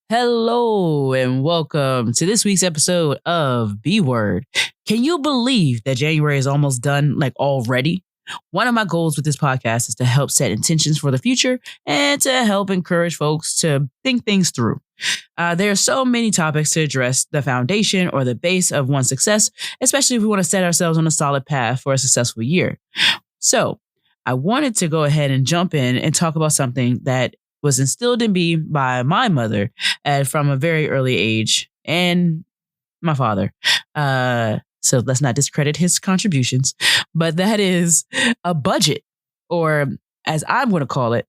Hello and welcome to this week's episode of B Word. Can you believe that January is almost done, like already? One of my goals with this podcast is to help set intentions for the future and to help encourage folks to think things through. There are so many topics to address the foundation or the base of one's success, especially if we want to set ourselves on a solid path for a successful year. So I wanted to go ahead and jump in and talk about something that was instilled in me by my mother from a very early age and my father. So let's not discredit his contributions, but that is a budget, or as I'm going to call it,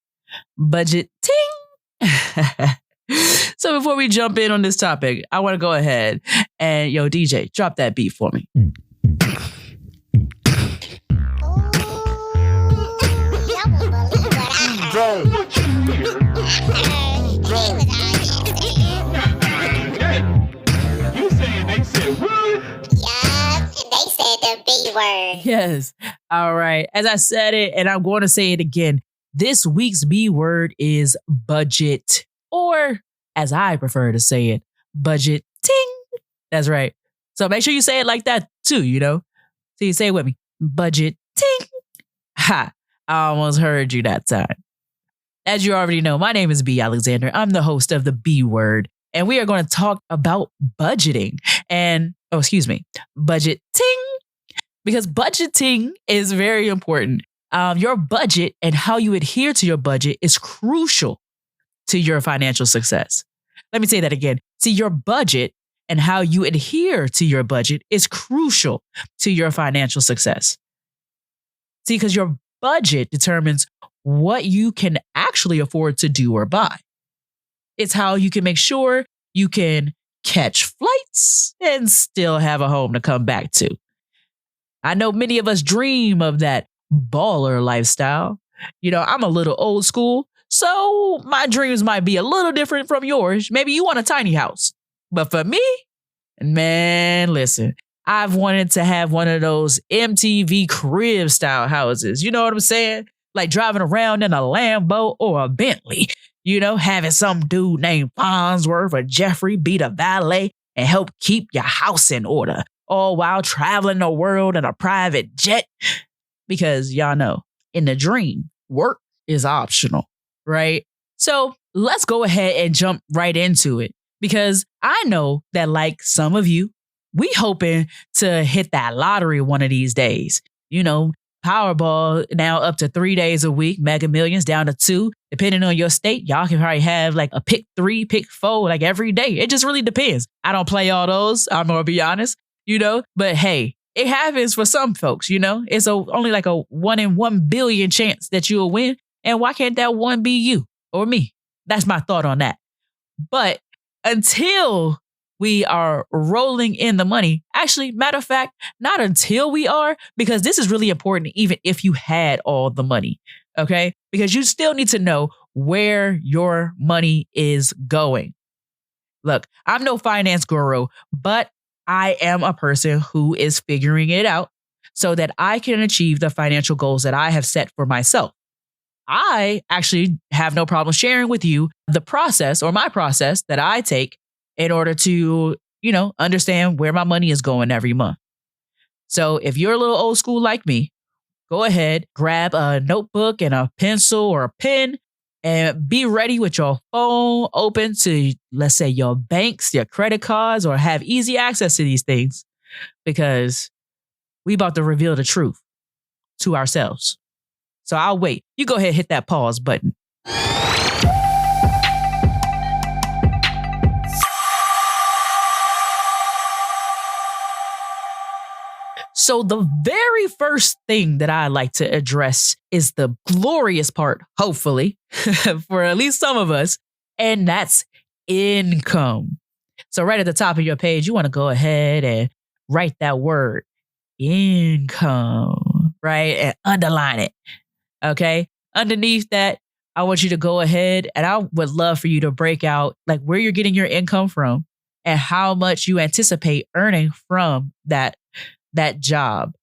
budget ting. So before we jump in on this topic, I want to go ahead and DJ, drop that beat for me. Yes. All right. As I said it, and I'm going to say it again, this week's B word is budget, or as I prefer to say it, budget ting. That's right. So make sure you say it like that too, So you say it with me. Budget ting. Ha. I almost heard you that time. As you already know, my name is B. Alexander. I'm the host of the B Word, and we are going to talk about budgeting budget ting, because budgeting is very important. Your budget and how you adhere to your budget is crucial to your financial success. Let me say that again. See, your budget and how you adhere to your budget is crucial to your financial success. See, because your budget determines what you can actually afford to do or buy. It's how you can make sure you can catch flights and still have a home to come back to. I know many of us dream of that baller lifestyle. I'm a little old school, so my dreams might be a little different from yours. Maybe you want a tiny house. But for me, man, listen, I've wanted to have one of those MTV crib style houses. You know what I'm saying? Like driving around in a Lambo or a Bentley, having some dude named Farnsworth or Jeffrey be the valet and help keep your house in order, all while traveling the world in a private jet. Because y'all know, in the dream, work is optional, right? So let's go ahead and jump right into it, because I know that, like some of you, we hoping to hit that lottery one of these days. Powerball now up to 3 days a week, Mega Millions down to 2. Depending on your state, y'all can probably have like a pick 3, pick 4, like every day. It just really depends. I don't play all those, I'm gonna be honest, but hey, it happens for some folks, It's only like a 1 in 1 billion chance that you'll win. And why can't that one be you or me? That's my thought on that. But until we are rolling in the money. Actually, matter of fact, not until we are, because this is really important even if you had all the money, okay? Because you still need to know where your money is going. Look, I'm no finance guru, but I am a person who is figuring it out so that I can achieve the financial goals that I have set for myself. I actually have no problem sharing with you the process, or my process, that I take in order to, understand where my money is going every month. So if you're a little old school like me, go ahead, grab a notebook and a pencil or a pen and be ready with your phone open to, let's say, your banks, your credit cards, or have easy access to these things, because we about to reveal the truth to ourselves. So I'll wait. You go ahead and hit that pause button. So the very first thing that I like to address is the glorious part, hopefully, for at least some of us, and that's income. So right at the top of your page, you want to go ahead and write that word, income, right? And underline it, okay? Underneath that, I want you to go ahead, and I would love for you to break out like where you're getting your income from and how much you anticipate earning from that job.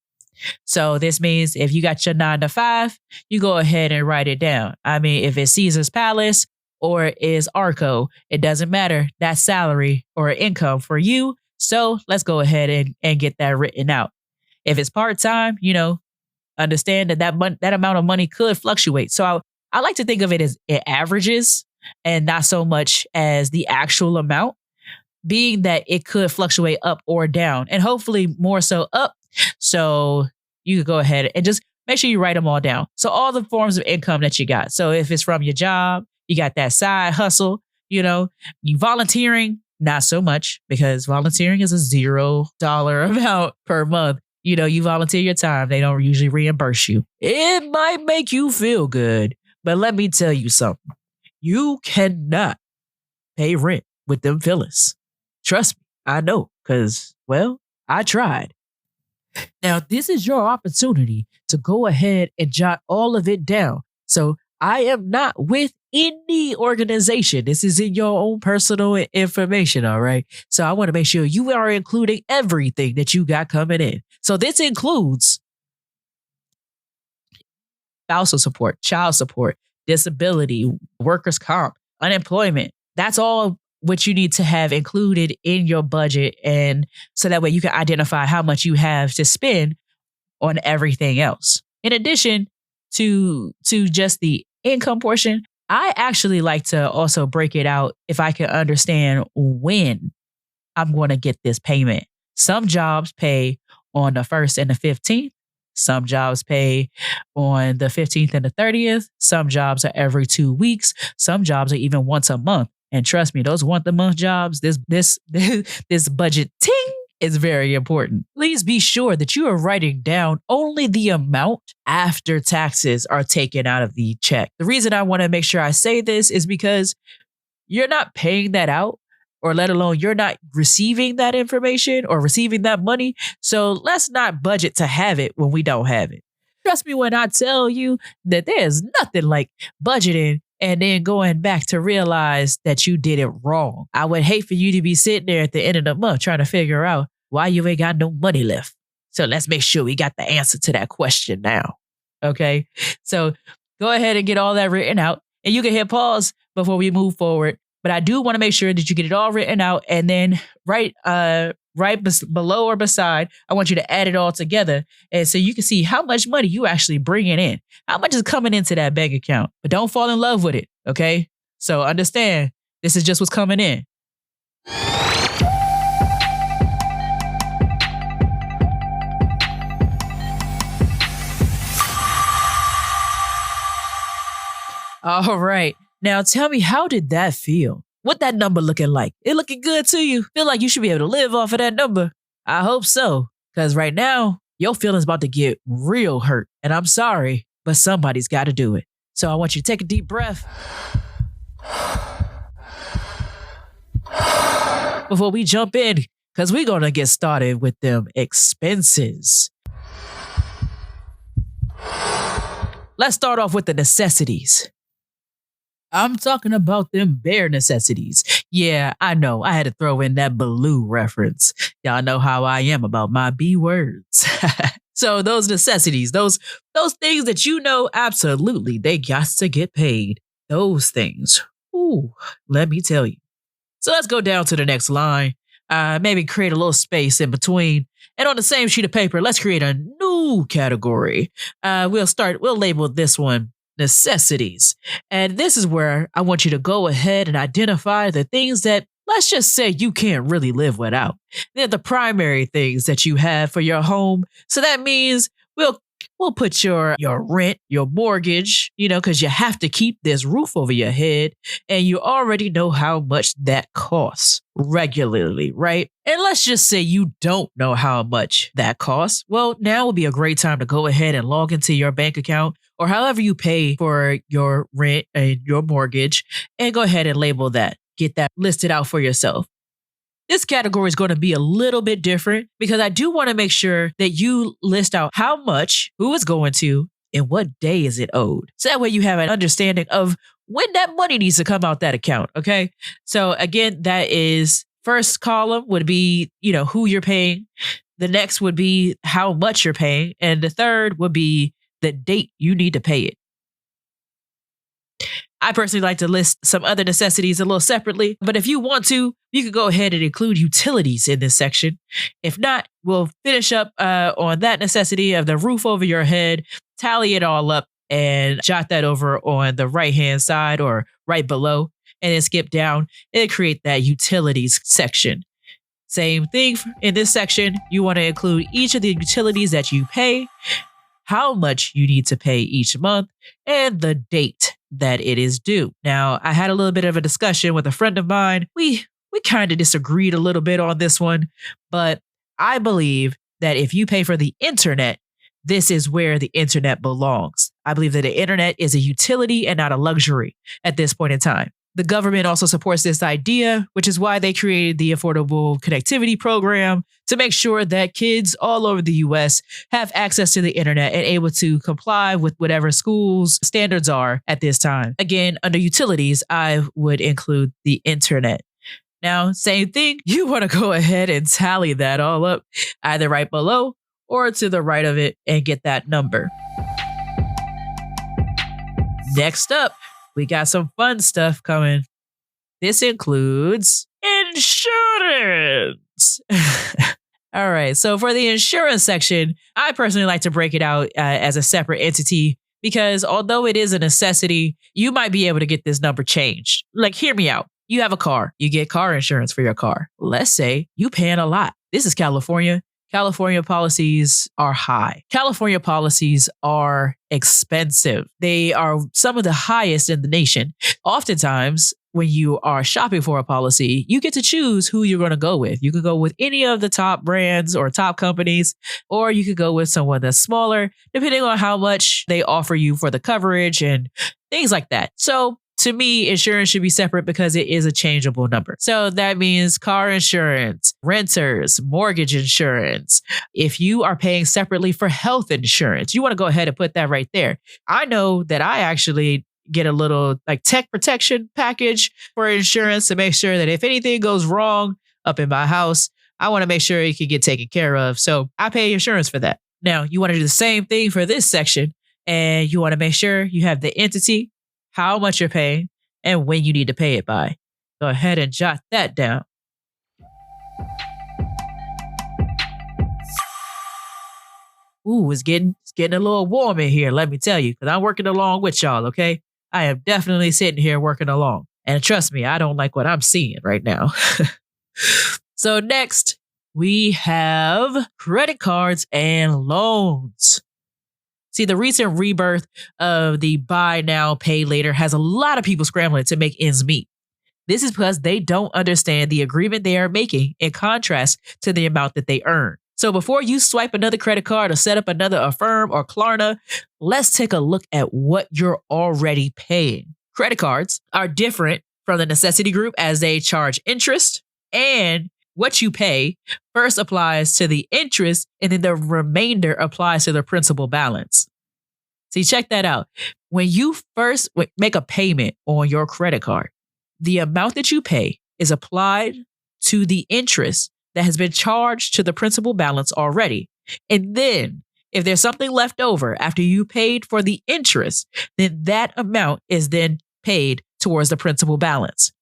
So this means if you got your 9 to 5, you go ahead and write it down. I mean, if it's Caesar's Palace or is ARCO. It doesn't matter. That's salary or income for you. So let's go ahead and get that written out. If it's part-time, understand that amount of money could fluctuate. So I like to think of it as it averages and not so much as the actual amount, being that it could fluctuate up or down, and hopefully more so up. So you could go ahead and just make sure you write them all down. So all the forms of income that you got. So if it's from your job, you got that side hustle, you volunteering, not so much, because volunteering is a $0 amount per month. You volunteer your time. They don't usually reimburse you. It might make you feel good, but let me tell you something. You cannot pay rent with them feelings. Trust me, I know, because, well, I tried. Now, this is your opportunity to go ahead and jot all of it down. So I am not with any organization. This is in your own personal information, all right? So I want to make sure you are including everything that you got coming in. So this includes spousal support, child support, disability, workers' comp, unemployment. That's all what you need to have included in your budget. And so that way you can identify how much you have to spend on everything else. In addition to just the income portion, I actually like to also break it out if I can understand when I'm going to get this payment. Some jobs pay on the 1st and the 15th. Some jobs pay on the 15th and the 30th. Some jobs are every 2 weeks. Some jobs are even once a month. And trust me, those once-a-month jobs, this budget ting is very important. Please be sure that you are writing down only the amount after taxes are taken out of the check. The reason I want to make sure I say this is because you're not paying that out, or let alone you're not receiving that information or receiving that money. So let's not budget to have it when we don't have it. Trust me when I tell you that there's nothing like budgeting and then going back to realize that you did it wrong. I would hate for you to be sitting there at the end of the month trying to figure out why you ain't got no money left. So let's make sure we got the answer to that question now. Okay? So go ahead and get all that written out, and you can hit pause before we move forward. But I do want to make sure that you get it all written out, and then right below or beside, I want you to add it all together. And so you can see how much money you actually bringing in, how much is coming into that bank account. But don't fall in love with it, okay? So understand, this is just what's coming in. All right. Now tell me, how did that feel? What that number looking like? It looking good to you? Feel like you should be able to live off of that number? I hope so. Because right now, your feeling's about to get real hurt. And I'm sorry, but somebody's got to do it. So I want you to take a deep breath before we jump in, because we're going to get started with them expenses. Let's start off with the necessities. I'm talking about them bare necessities. Yeah, I know. I had to throw in that Baloo reference. Y'all know how I am about my B words. So those necessities, those things that absolutely they got to get paid. Those things. Ooh, let me tell you. So let's go down to the next line. Maybe create a little space in between. And on the same sheet of paper, let's create a new category. We'll label this one necessities. And this is where I want you to go ahead and identify the things that, let's just say, you can't really live without. They're the primary things that you have for your home. So that means we'll put your rent, your mortgage, because you have to keep this roof over your head, and you already know how much that costs regularly, right? And let's just say you don't know how much that costs. Well, now would be a great time to go ahead and log into your bank account or however you pay for your rent and your mortgage, and go ahead and label that. Get that listed out for yourself. This category is going to be a little bit different because I do want to make sure that you list out how much, who is going to, and what day is it owed. So that way you have an understanding of when that money needs to come out that account, okay? So again, that is, first column would be, who you're paying. The next would be how much you're paying. And the third would be the date you need to pay it. I personally like to list some other necessities a little separately, but if you want to, you could go ahead and include utilities in this section. If not, we'll finish up on that necessity of the roof over your head, tally it all up, and jot that over on the right-hand side or right below, and then skip down and create that utilities section. Same thing in this section. You want to include each of the utilities that you pay, how much you need to pay each month, and the date that it is due. Now, I had a little bit of a discussion with a friend of mine. We kind of disagreed a little bit on this one, but I believe that if you pay for the internet, this is where the internet belongs. I believe that the internet is a utility and not a luxury at this point in time. The government also supports this idea, which is why they created the Affordable Connectivity Program to make sure that kids all over the US have access to the internet and able to comply with whatever schools' standards are at this time. Again, under utilities, I would include the internet. Now, same thing, you want to go ahead and tally that all up, either right below or to the right of it, and get that number. Next up, we got some fun stuff coming. This includes insurance. All right. So for the insurance section, I personally like to break it out as a separate entity because although it is a necessity, you might be able to get this number changed. Like, hear me out. You have a car. You get car insurance for your car. Let's say you paying a lot. This is California. California policies are high. California policies are expensive. They are some of the highest in the nation. Oftentimes, when you are shopping for a policy, you get to choose who you're going to go with. You could go with any of the top brands or top companies, or you could go with someone that's smaller, depending on how much they offer you for the coverage and things like that. So to me, insurance should be separate because it is a changeable number. So that means car insurance, renters, mortgage insurance. If you are paying separately for health insurance, you want to go ahead and put that right there. I know that I actually get a little like tech protection package for insurance to make sure that if anything goes wrong up in my house, I want to make sure it can get taken care of. So I pay insurance for that. Now, you want to do the same thing for this section, and you want to make sure you have the entity, how much you're paying, and when you need to pay it by. Go ahead and jot that down. Ooh, it's getting a little warm in here, let me tell you, because I'm working along with y'all, okay? I am definitely sitting here working along. And trust me, I don't like what I'm seeing right now. So next, we have credit cards and loans. See, the recent rebirth of the buy now, pay later has a lot of people scrambling to make ends meet. This is because they don't understand the agreement they are making in contrast to the amount that they earn. So before you swipe another credit card or set up another Affirm or Klarna, let's take a look at what you're already paying. Credit cards are different from the necessity group as they charge interest, and what you pay first applies to the interest, and then the remainder applies to the principal balance. See, check that out. When you first make a payment on your credit card, the amount that you pay is applied to the interest that has been charged to the principal balance already. And then if there's something left over after you paid for the interest, then that amount is then paid towards the principal balance.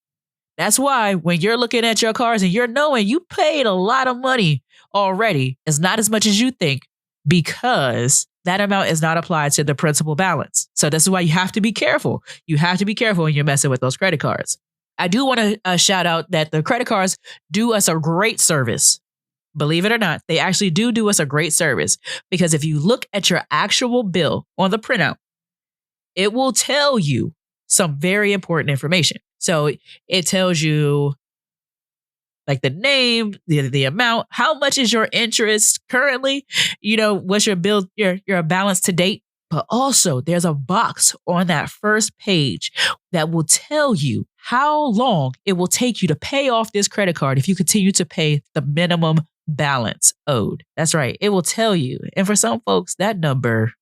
That's why when you're looking at your cars and you're knowing you paid a lot of money already, it's not as much as you think because that amount is not applied to the principal balance. So this is why you have to be careful. You have to be careful when you're messing with those credit cards. I do want to shout out that the credit cards do us a great service. Believe it or not, they actually do us a great service because if you look at your actual bill on the printout, it will tell you some very important information. So it tells you like the name, the amount, how much is your interest currently, what's your bill, your balance to date. But also there's a box on that first page that will tell you how long it will take you to pay off this credit card if you continue to pay the minimum balance owed. That's right. It will tell you. And for some folks, that number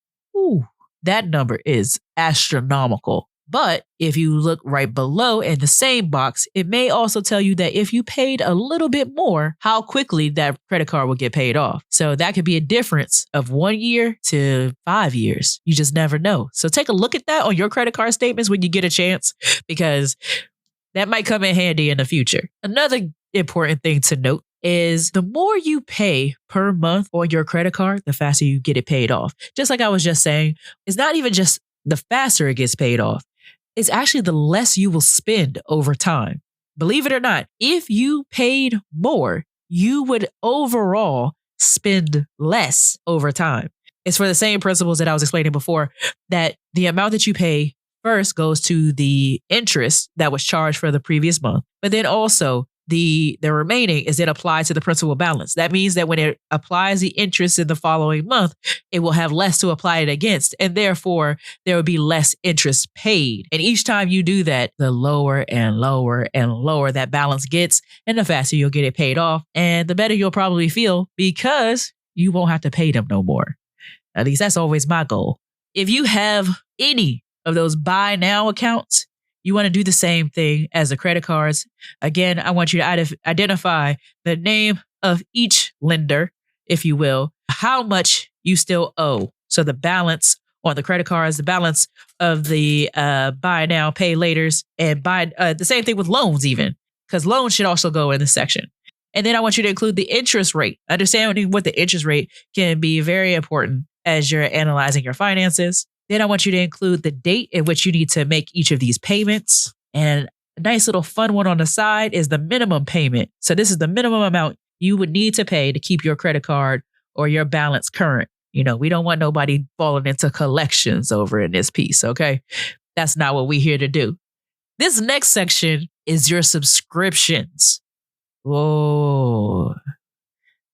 is astronomical. But if you look right below in the same box, it may also tell you that if you paid a little bit more, how quickly that credit card will get paid off. So that could be a difference of 1 year to 5 years. You just never know. So take a look at that on your credit card statements when you get a chance, because that might come in handy in the future. Another important thing to note is the more you pay per month on your credit card, the faster you get it paid off. Just like I was just saying, it's not even just the faster it gets paid off. It's actually the less you will spend over time. Believe it or not, if you paid more, you would overall spend less over time. It's for the same principles that I was explaining before, that the amount that you pay first goes to the interest that was charged for the previous month, but then also the remaining is then applied to the principal balance. That means that when it applies the interest in the following month, it will have less to apply it against, and therefore there will be less interest paid. And each time you do that, the lower and lower and lower that balance gets, and the faster you'll get it paid off, and the better you'll probably feel because you won't have to pay them no more. At least that's always my goal. If you have any of those buy now accounts, you want to do the same thing as the credit cards. Again, I want you to identify the name of each lender, if you will, how much you still owe. So the balance on the credit cards, the balance of the buy now, pay laters, and the same thing with loans even, because loans should also go in this section. And then I want you to include the interest rate. Understanding what the interest rate can be very important as you're analyzing your finances. Then I want you to include the date at which you need to make each of these payments. And a nice little fun one on the side is the minimum payment. So this is the minimum amount you would need to pay to keep your credit card or your balance current. You know, we don't want nobody falling into collections over in this piece, okay? That's not what we're here to do. This next section is your subscriptions. Oh,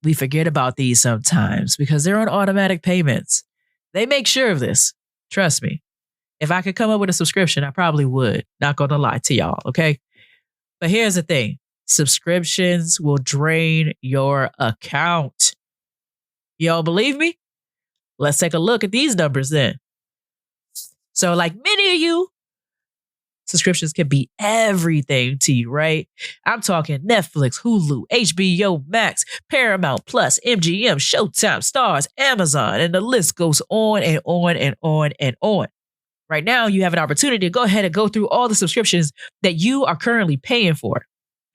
we forget about these sometimes because they're on automatic payments. They make sure of this. Trust me. If I could come up with a subscription, I probably would. Not gonna lie to y'all, okay? But here's the thing. Subscriptions will drain your account. You don't believe me? Let's take a look at these numbers then. So like many of you, subscriptions can be everything to you, right? I'm talking Netflix, Hulu, HBO Max, Paramount Plus, MGM, Showtime, Stars, Amazon, and the list goes on and on and on and on. Right now, you have an opportunity to go ahead and go through all the subscriptions that you are currently paying for.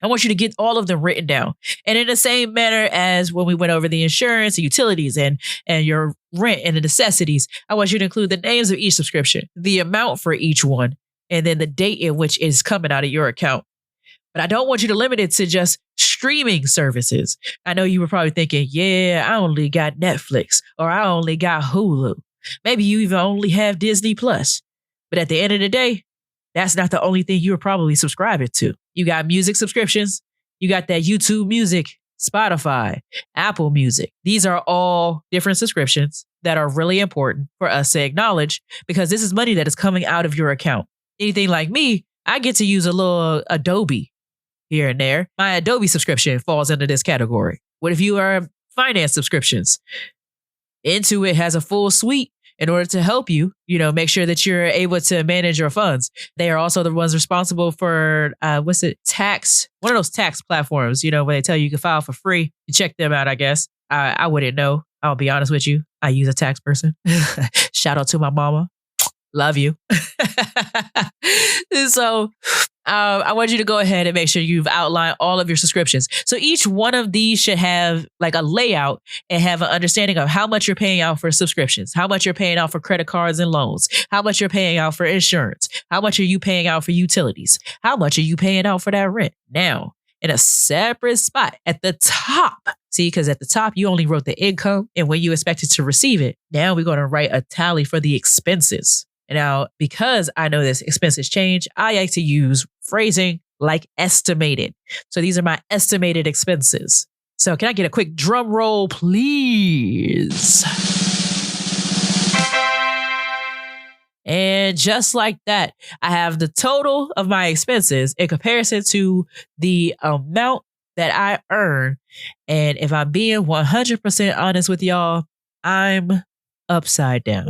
I want you to get all of them written down. And in the same manner as when we went over the insurance, the utilities, and your rent and the necessities, I want you to include the names of each subscription, the amount for each one, and then the date in which it's coming out of your account. But I don't want you to limit it to just streaming services. I know you were probably thinking, yeah, I only got Netflix, or I only got Hulu. Maybe you even only have Disney Plus. But at the end of the day, that's not the only thing you're probably subscribing to. You got music subscriptions. You got that YouTube Music, Spotify, Apple Music. These are all different subscriptions that are really important for us to acknowledge because this is money that is coming out of your account. Anything like me, I get to use a little Adobe here and there. My Adobe subscription falls under this category. What if you are finance subscriptions? Intuit has a full suite in order to help you, make sure that you're able to manage your funds. They are also the ones responsible for, tax, one of those tax platforms, where they tell you can file for free. You check them out, I guess. I wouldn't know. I'll be honest with you. I use a tax person. Shout out to my mama. Love you. So I want you to go ahead and make sure you've outlined all of your subscriptions. So each one of these should have like a layout and have an understanding of how much you're paying out for subscriptions, how much you're paying out for credit cards and loans, how much you're paying out for insurance, how much are you paying out for utilities, how much are you paying out for that rent. Now, in a separate spot at the top, see, because at the top, you only wrote the income and when you expected to receive it. Now we're going to write a tally for the expenses. Now, because I know this expenses change, I like to use phrasing like estimated. So these are my estimated expenses. So can I get a quick drum roll, please? And just like that, I have the total of my expenses in comparison to the amount that I earn. And if I'm being 100% honest with y'all, I'm upside down.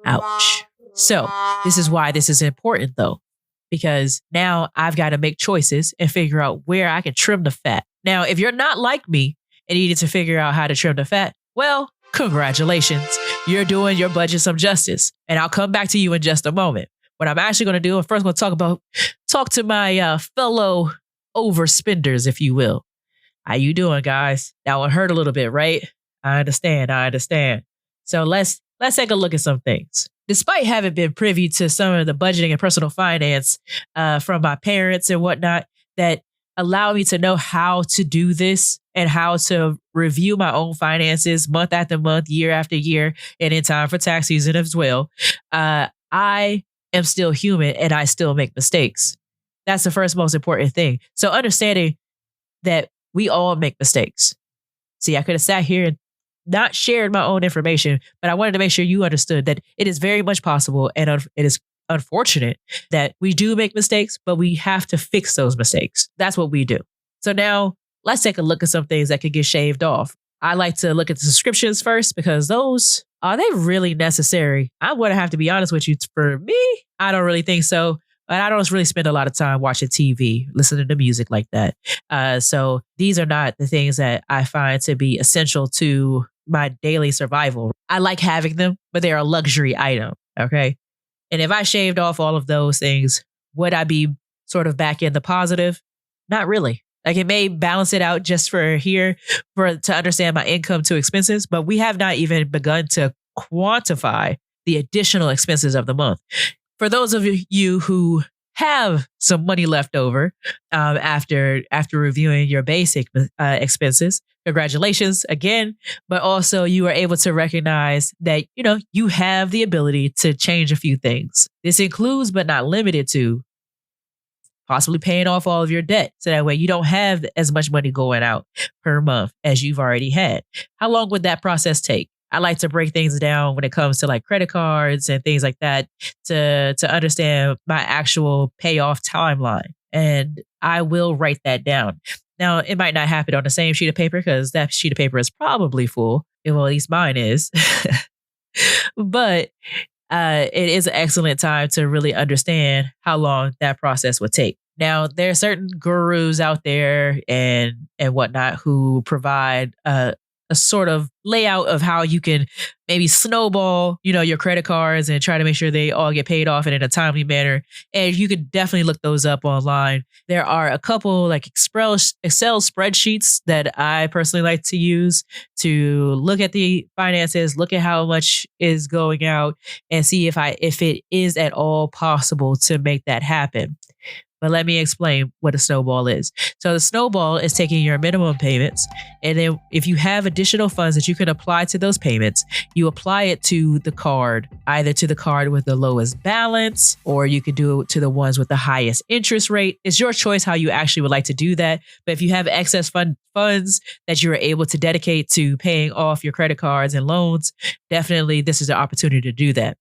Ouch. So this is why this is important though, because now I've got to make choices and figure out where I can trim the fat. Now, if you're not like me and needed to figure out how to trim the fat, well, congratulations. You're doing your budget some justice. And I'll come back to you in just a moment. What I'm actually going to do, I'm first going to talk to my fellow overspenders, if you will. How you doing, guys? That one hurt a little bit, right? I understand. So let's take a look at some things. Despite having been privy to some of the budgeting and personal finance from my parents and whatnot that allow me to know how to do this and how to review my own finances month after month, year after year, and in time for tax season as well, I am still human and I still make mistakes. That's the first most important thing. So understanding that we all make mistakes. See, I could have sat here and not shared my own information, but I wanted to make sure you understood that it is very much possible and it is unfortunate that we do make mistakes, but we have to fix those mistakes. That's what we do. So now let's take a look at some things that could get shaved off. I like to look at the subscriptions first because those, are they really necessary? I'm going to have to be honest with you. For me, I don't really think so. And I don't really spend a lot of time watching TV, listening to music like that. So these are not the things that I find to be essential to my daily survival. I like having them, but they're a luxury item. Okay. And if I shaved off all of those things, would I be sort of back in the positive? Not really. Like it may balance it out just to understand my income to expenses, but we have not even begun to quantify the additional expenses of the month. For those of you who have some money left over after reviewing your basic expenses, congratulations again. But also you are able to recognize that, you have the ability to change a few things. This includes, but not limited to, possibly paying off all of your debt. So that way you don't have as much money going out per month as you've already had. How long would that process take? I like to break things down when it comes to like credit cards and things like that to understand my actual payoff timeline. And I will write that down. Now, it might not happen on the same sheet of paper because that sheet of paper is probably full. Well, at least mine is. But it is an excellent time to really understand how long that process would take. Now, there are certain gurus out there and whatnot who provide a sort of layout of how you can maybe snowball, your credit cards and try to make sure they all get paid off and in a timely manner. And you could definitely look those up online. There are a couple like Excel spreadsheets that I personally like to use to look at the finances, look at how much is going out and see if it is at all possible to make that happen. But let me explain what a snowball is. So the snowball is taking your minimum payments. And then if you have additional funds that you can apply to those payments, you apply it to the card, either to the card with the lowest balance, or you could do it to the ones with the highest interest rate. It's your choice how you actually would like to do that. But if you have excess funds that you're able to dedicate to paying off your credit cards and loans, definitely this is the opportunity to do that.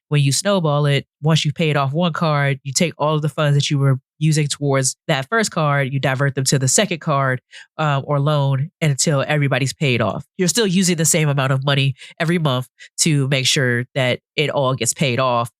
When you snowball it, once you've paid off one card, you take all of the funds that you were using towards that first card, you divert them to the second card or loan until everybody's paid off. You're still using the same amount of money every month to make sure that it all gets paid off.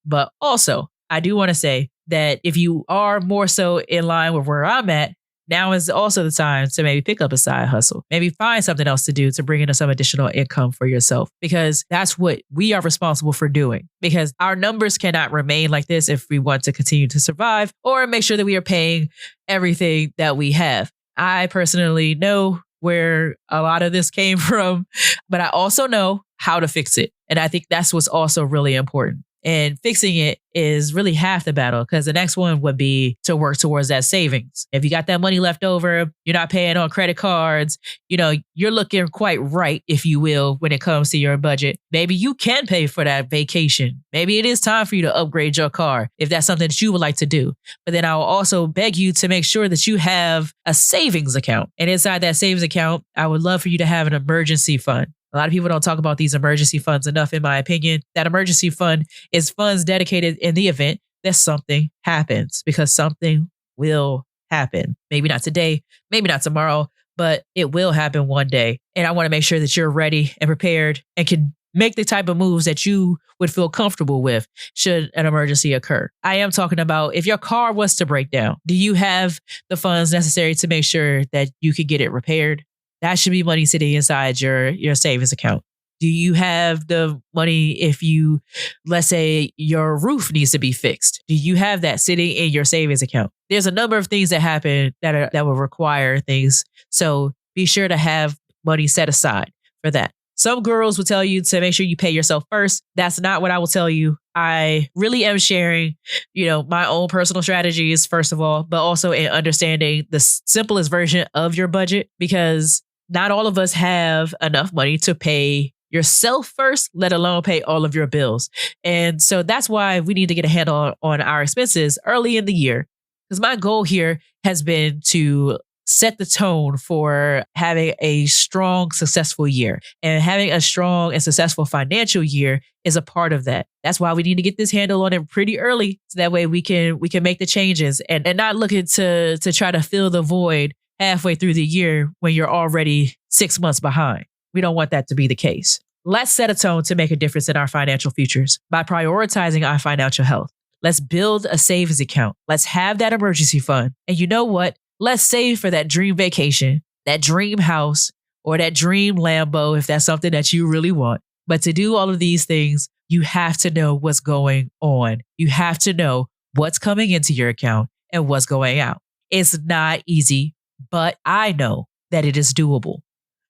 But also, I do want to say that if you are more so in line with where I'm at, now is also the time to maybe pick up a side hustle. Maybe find something else to do to bring in some additional income for yourself, because that's what we are responsible for doing. Because our numbers cannot remain like this if we want to continue to survive or make sure that we are paying everything that we have. I personally know where a lot of this came from, but I also know how to fix it. And I think that's what's also really important. And fixing it is really half the battle, because the next one would be to work towards that savings. If you got that money left over, you're not paying on credit cards, you're looking quite right, if you will, when it comes to your budget. Maybe you can pay for that vacation. Maybe it is time for you to upgrade your car if that's something that you would like to do. But then I will also beg you to make sure that you have a savings account. And inside that savings account, I would love for you to have an emergency fund. A lot of people don't talk about these emergency funds enough, in my opinion. That emergency fund is funds dedicated in the event that something happens, because something will happen. Maybe not today, maybe not tomorrow, but it will happen one day. And I want to make sure that you're ready and prepared and can make the type of moves that you would feel comfortable with should an emergency occur. I am talking about if your car was to break down, do you have the funds necessary to make sure that you could get it repaired? That should be money sitting inside your savings account. Do you have the money if you, let's say your roof needs to be fixed? Do you have that sitting in your savings account? There's a number of things that happen that will require things. So be sure to have money set aside for that. Some gurus will tell you to make sure you pay yourself first. That's not what I will tell you. I really am sharing, my own personal strategies, first of all, but also in understanding the simplest version of your budget, because not all of us have enough money to pay yourself first, let alone pay all of your bills. And so that's why we need to get a handle on our expenses early in the year. Because my goal here has been to set the tone for having a strong, successful year. And having a strong and successful financial year is a part of that. That's why we need to get this handle on it pretty early. So that way we can make the changes and not looking to try to fill the void halfway through the year when you're already 6 months behind. We don't want that to be the case. Let's set a tone to make a difference in our financial futures by prioritizing our financial health. Let's build a savings account. Let's have that emergency fund. And you know what? Let's save for that dream vacation, that dream house, or that dream Lambo if that's something that you really want. But to do all of these things, you have to know what's going on. You have to know what's coming into your account and what's going out. It's not easy, but I know that it is doable.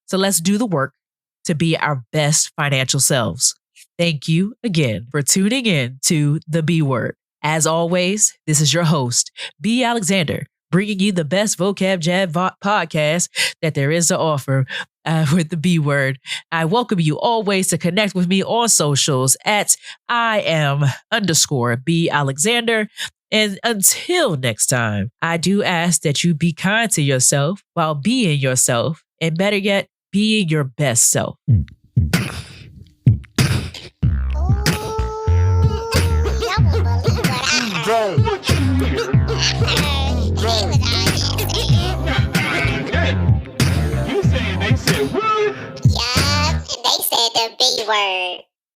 So let's do the work to be our best financial selves. Thank you again for tuning in to The B Word. As always, this is your host, B. Alexander, bringing you the best vocab jab podcast that there is to offer with The B Word. I welcome you always to connect with me on socials at @I am_B Alexander. And until next time, I do ask that you be kind to yourself while being yourself, and better yet, being your best self. You saying they said what? Yeah, and they said the B word.